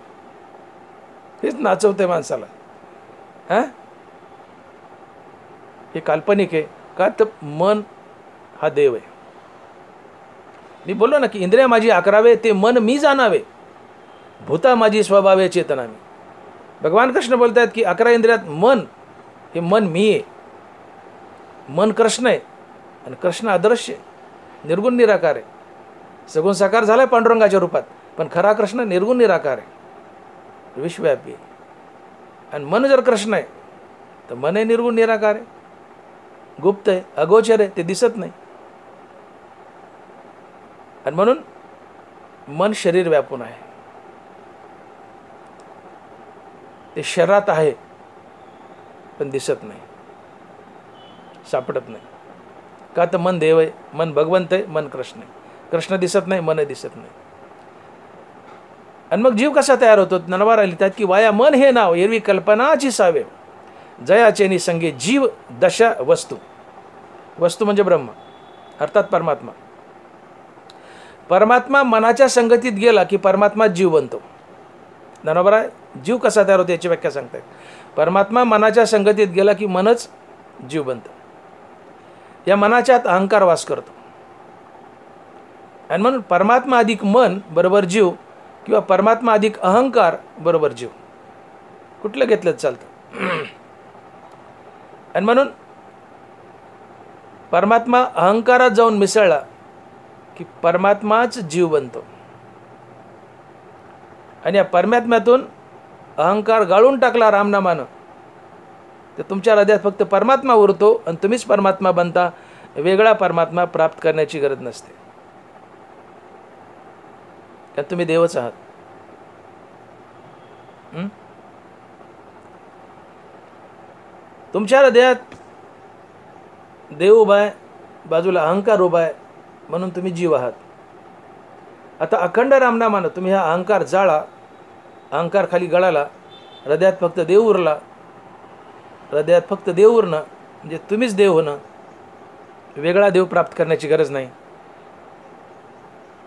हेच नाचवते माणसाला. हे काल्पनिक आहे का, तर मन हा देव आहे. मी बोललो ना की इंद्रिया माझी 11, ते मन मी जाणावे, भूता माझी स्वभावे चेतनामी. भगवान कृष्ण बोलतात की 11 इंद्रियात मन, हे मन मी आहे. मन कृष्ण आहे आणि कृष्ण अदृश्य आहे, निर्गुण निराकार आहे. सगुण साकार झाला आहे पांडुरंगाच्या रूपात, पण खरा कृष्ण निर्गुण निराकार आहे, विश्वव्यापी आहे. आणि मन जर कृष्ण आहे तर मन हे निर्गुण निराकार आहे, गुप्त आहे, अगोचर आहे, ते दिसत नाही. आणि म्हणून मन शरीर व्यापून आहे. ते शरीरात आहे पण दिसत नाही, सापडत नाही. का, तर मन देव आहे, मन भगवंत आहे, मन कृष्ण आहे. कृष्ण दिसत नाही, मन दिसत नाही. आणि मग जीव कसा तयार होतो. ज्ञानोबराय लिहितात की वाया मन हे नाव एरवी कल्पनाची सावे, जयाचे निसंगे जीव दशा वस्तू. वस्तू म्हणजे ब्रह्म अर्थात परमात्मा. परमात्मा मनाच्या संगतीत गेला की परमात्मा जीव बनतो. ज्ञानोबराय जीव कसा तयार होतो याची व्याख्या सांगतात. परमात्मा मनाच्या संगतीत गेला की मनच जीव बनतं. या मनाच्या आत अहंकार वास करतो. आणि म्हणून परमात्मा अधिक मन बरोबर जीव, किंवा परमात्मा अधिक अहंकार बरोबर जीव, कुठलं घेतलं चालतं. आणि म्हणून परमात्मा अहंकारात जाऊन मिसळला की परमात्माच जीव बनतो. आणि या परमात्म्यातून अहंकार गाळून टाकला रामनामानं, तर तुमच्या हृदयात फक्त परमात्मा उरतो आणि तुम्हीच परमात्मा बनता. वेगळा परमात्मा प्राप्त करण्याची गरज नसते, कारण तुम्ही देवच आहात. तुमच्या हृदयात देव उभा आहे, बाजूला अहंकार उभा आहे, म्हणून तुम्ही जीव आहात. आता अखंड रामनामानं तुम्ही हा अहंकार जाळा, अहंकार खाली गळाला, हृदयात फक्त देव उरला. हृदयात फक्त देव उरणं म्हणजे तुम्हीच देव होणं. वेगळा देव प्राप्त करण्याची गरज नाही.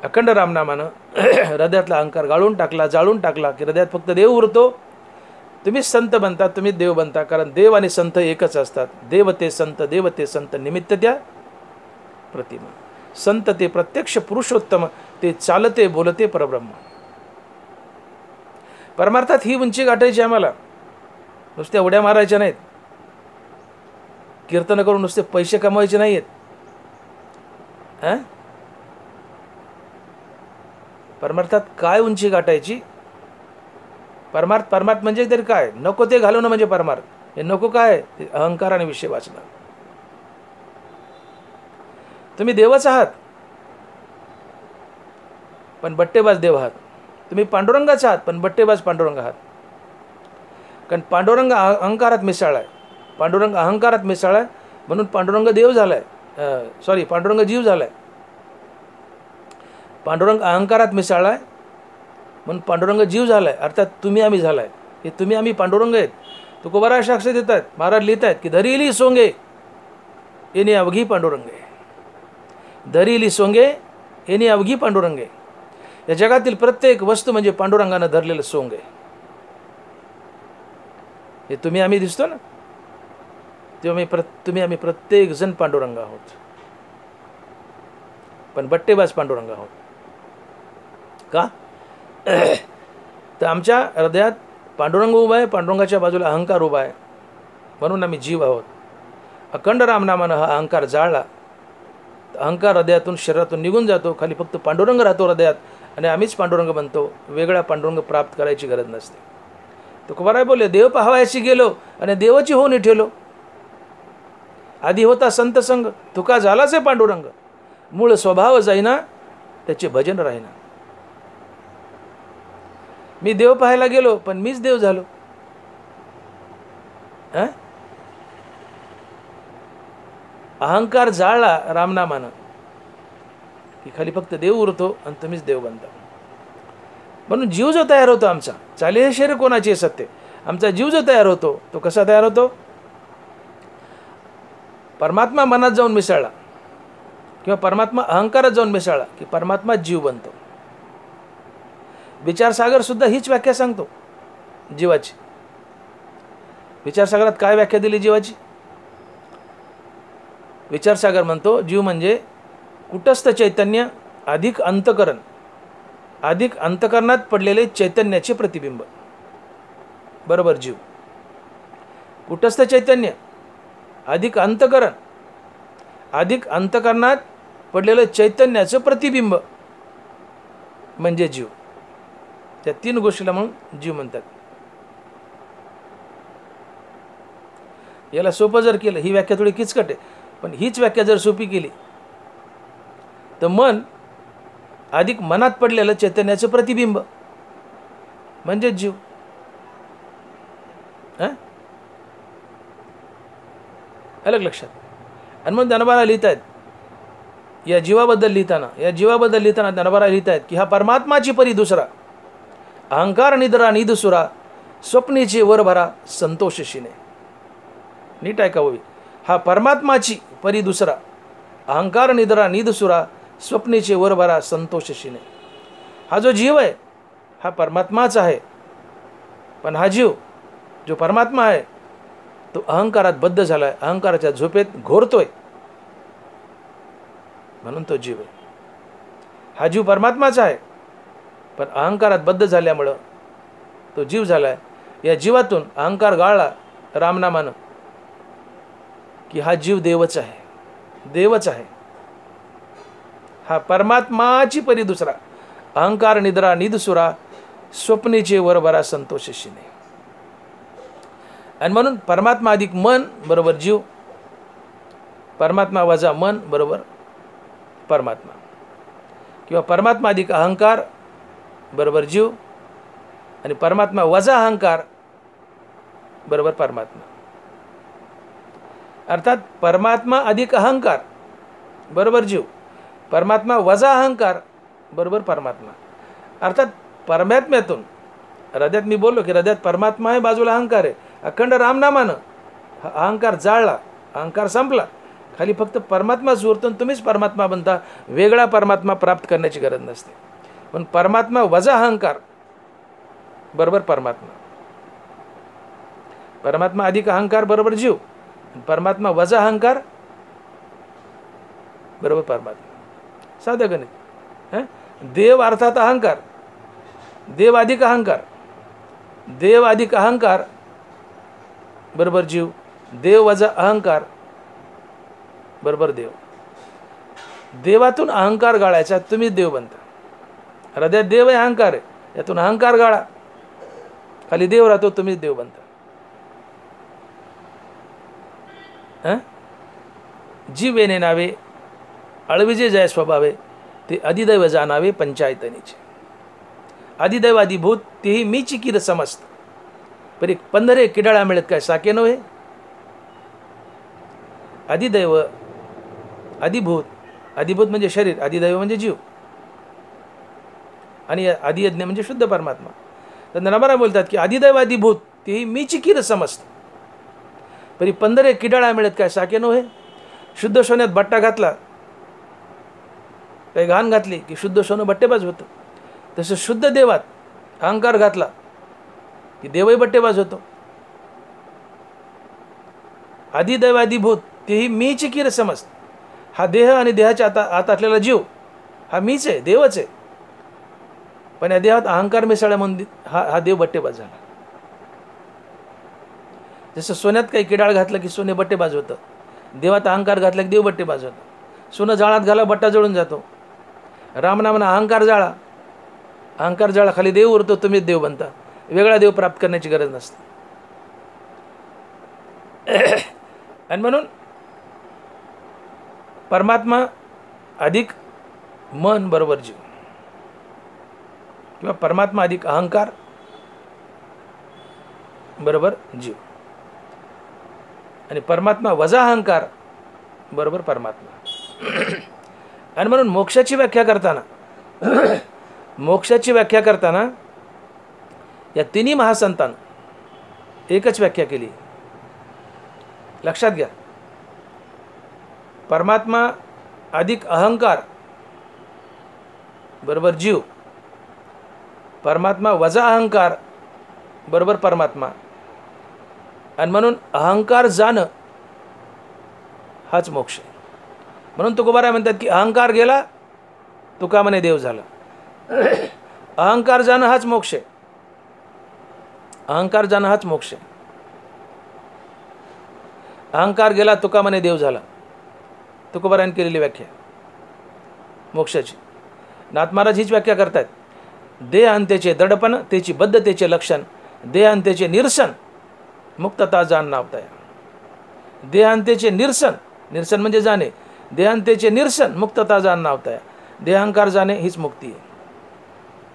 अखंड रामनामानं हृदयातला अहंकार गाळून टाकला, जाळून टाकला की हृदयात फक्त देव उरतो. तुम्हीच संत बनता, तुम्हीच देव बनता, कारण देव आणि संत एकच असतात. देव ते संत, देव ते संत, निमित्त त्या प्रतिमा. संत ते प्रत्यक्ष पुरुषोत्तम, ते चालते बोलते परब्रह्म. परमार्थात ही उंची गाठायची आम्हाला, नुसत्या उड्या मारायच्या नाहीत, कीर्तन करून नुसते पैसे कमवायचे नाहीत. परमार्थात काय उंची गाठायची. परमार्थ म्हणजे तरी काय, नको ते घालवणं म्हणजे परमार्थ. हे नको काय, ते अहंकार आणि विषय वाचणं. तुम्ही देवच आहात पण बट्टेबाज देव आहात. तुम्ही पांडुरंगाच आहात पण बट्टेबाज पांडुरंग आहात. कारण पांडुरंग अहंकारात मिसळलाय, पांडुरंग अहंकारात मिसळलाय, म्हणून पांडुरंग देव झालाय. पांडुरंग जीव झालाय. पांडुरंग अहंकारात मिसळलाय म्हणून पांडुरंग जीव झालाय. अर्थात तुम्ही आम्ही झालाय. हे तुम्ही आम्ही पांडुरंग आहेत. तुकोबारा साक्ष देतात, महाराज लिहितात की धरिली सोंगे येणे अवघी पांडुरंगे. धरिली सोंगे येणे अवघी पांडुरंगे. या जगातील प्रत्येक वस्तू म्हणजे पांडुरंगानं धरलेलं सोंग आहे. हे तुम्ही आम्ही दिसतो ना. तेव्हा आम्ही प्रत्येक जण पांडुरंग आहोत, पण बट्टेबाज पांडुरंग आहोत. का? तर आमच्या हृदयात पांडुरंग उभा आहे, पांडुरंगाच्या बाजूला अहंकार उभा आहे, म्हणून आम्ही जीव आहोत. अखंड रामनामानं हा अहंकार जाळला, अहंकार हृदयातून शरीरातून निघून जातो, खाली फक्त पांडुरंग राहतो हृदयात, आणि आम्हीच पांडुरंग बनतो. वेगळा पांडुरंग प्राप्त करायची गरज नसते. तुकोबाराय बोलले, देव पाहावयाशी गेलो आणि देवाची होऊन ठेवलो. आधी होता संत संग, तुका झालाच आहे पांडुरंग. मूळ स्वभाव जाईना, त्याचे भजन राहीना. मी देव पाहायला गेलो, पण मीच देव झालो. अहंकार जाळला रामनामानं की खाली फक्त देव उरतो आणि तुम्हीच देव बनता. म्हणून जीव जो तयार होतो आमचा, चाले हे शरीर कोणाचे सत्य, आमचा जीव जो तयार होतो तो कसा तयार होतो? परमात्मा मनात जाऊन मिसळला किंवा परमात्मा अहंकारात जाऊन मिसळला की परमात्मा जीव बनतो. विचारसागर सुद्धा हीच व्याख्या सांगतो जीवाची. विचारसागरात काय व्याख्या दिली जीवाची? विचारसागर म्हणतो, जीव म्हणजे कुटस्थ चैतन्य अधिक अंतकरण, अधिक अंतकरणात पडलेले चैतन्याचे प्रतिबिंब. बरोबर, जीव. कुटस्थ चैतन्य अधिक अंतकरण, अधिक अंतकरणात पडलेलं चैतन्याचं प्रतिबिंब म्हणजे जीव. त्या तीन गोष्टीला म्हणून जीव म्हणतात. याला सोपं जर केलं, ही व्याख्या थोडी किचकट आहे, पण हीच व्याख्या जर सोपी केली तर मन अधिक मनात पडलेलं चैतन्याचं प्रतिबिंब म्हणजे जीव. अलग लक्षात. आणि मग ज्ञानोबा लिहित आहेत या जीवाबद्दल लिहिताना ज्ञानोबा लिहित आहेत की हा परमात्माची परी दुसरा, अहंकार निद्रा निदसुरा, स्वप्नीचे वर भरा संतोषशीने. नीट ऐका हवी. हा परमात्माची परी दुसरा, अहंकार निद्रा निदसुरा, स्वप्नीचे वर भरा संतोषशीने. हा जो जीव आहे हा परमात्माच आहे, पण हा जीव जो परमात्मा आहे तो अहंकारात बद्ध झालाय, अहंकाराच्या झोपेत घोरतोय, म्हणून तो जीव आहे. हा जीव परमात्माचा आहे, पण अहंकारात बद्ध झाल्यामुळं तो जीव झालाय. या जीवातून अहंकार गाळला रामनामानं की हा जीव देवच आहे, देवच आहे. हा परमात्माची परी दुसरा, अहंकार निद्रा निदसुरा, स्वप्नीचे वरभरा संतोषशीने. आणि म्हणून परमात्मा अधिक मन बरोबर जीव, परमात्मा वजा मन बरोबर परमात्मा, किंवा परमात्मा अधिक अहंकार बरोबर जीव, आणि परमात्मा वजा अहंकार बरोबर परमात्मा. अर्थात परमात्मा अधिक अहंकार बरोबर जीव, परमात्मा वजा अहंकार बरोबर परमात्मा. अर्थात परमात्म्यातून हृदयात, मी बोललो की हृदयात परमात्मा आहे, बाजूला अहंकार आहे. अखंड रामनामानं हा अहंकार जाळला, अहंकार संपला, खाली फक्त परमात्माच उरतो, तुम्हीच परमात्मा बनता. वेगळा परमात्मा प्राप्त करण्याची गरज नसते. पण परमात्मा वजा अहंकार बरोबर परमात्मा, परमात्मा अधिक अहंकार बरोबर जीव, परमात्मा वजा अहंकार बरोबर परमात्मा. साधं गणित. देव अर्थात अहंकार, देव अधिक अहंकार, देव अधिक अहंकार बरोबर जीव, देव वजा अहंकार बरोबर देव. देवातून अहंकार गाळायचा, तुम्हीच देव बनता. हृदयात देव आहे, अहंकार आहे, यातून अहंकार गाळा, खाली देव राहतो, तुम्हीच देव बनता. जीव येणे नावे अळविजे जय स्वभावे, ते अधिदैव जाणावे पंचायतनीचे. अधिदैव अधिभूत तेही मी चिकीर समस्त, परी पंधरे किडाळा मिळत काय साके नव्हे. अधिदैव अधिभूत, अधिभूत म्हणजे शरीर, अधिदैव म्हणजे जीव, आणि अधियज्ञ म्हणजे शुद्ध परमात्मा. तर नरबरा बोलतात की अधिदैव अधिभूत तेही मी चिकीर समस्त, परी पंधरे किडाळा मिळत काय साके नव्हे. शुद्ध सोन्यात बट्टा घातला, काही घाण घातली की शुद्ध सोनं बट्टेबाज होतं. तसं शुद्ध देवात अहंकार घातला की देवही बट्टेबाज होतो. आदिदैवादिभूत तेही मीच कीर समज. हा देह आणि देहाच्या आत असलेला जीव हा मीच आहे, देवच आहे. पण या देहात अहंकार मिसळला म्हणून हा देव बट्टेबाज झाला. जसं सोन्यात काही किडाळ घातलं की सोने बट्टेबाज होतं, देवात अहंकार घातला की देव बट्टेबाज होतं. सोनं जाळात घाला बट्टा जळून जातो. रामनामानं अहंकार जाळा, अहंकार जाळा खाली देव उरतो, तुम्हीच देव बनता. वेगळा देव प्राप्त करण्याची गरज नसते. आणि म्हणून परमात्मा अधिक मन बरोबर जीव, किंवा परमात्मा अधिक अहंकार बरोबर जीव, आणि परमात्मा वजा अहंकार बरोबर परमात्मा. आणि म्हणून मोक्षाची व्याख्या करताना या तिन्ही महासंतांनी एकच व्याख्या केली. लक्षात घ्या, परमात्मा अधिक अहंकार बरोबर जीव, परमात्मा वजा अहंकार बरोबर परमात्मा. आणि म्हणून अहंकार जाणं हाच मोक्ष आहे. म्हणून तुकोबाराय म्हणतात की अहंकार गेला तुका म्हणे देव झाला. अहंकार जाणं हाच मोक्ष आहे. अहंकार जाणं हाच मोक्ष आहे. अहंकार गेला तुका म्हणे देव झाला, तुकोबारायांनी केलेली व्याख्या मोक्षाची. नाथ महाराज हीच व्याख्या करतात. देह अंत्यचे दडपण त्याची बद्धतेचे लक्षण, देह अंत्यचे निरसन मुक्तता जाण नावताय. देहांतेचे निरसन, निरसन म्हणजे जाणे, देहांतेचे निरसन मुक्तता जाण नावताय. देहांकार जाणे हीच मुक्ती आहे.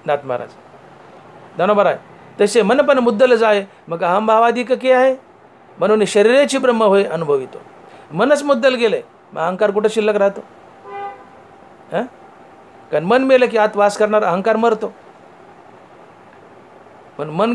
नाथ महाराज बरोबर आहे. तसे मन पण मुद्दल जाय मग अहंभावाधिक के आहे, म्हणून शरीराची ब्रह्म होय अनुभवितो. मनच मुद्दल गेले मग अहंकार कुठं शिल्लक राहतो? कारण मन मेलं की आत वास करणारा अहंकार मरतो. पण मन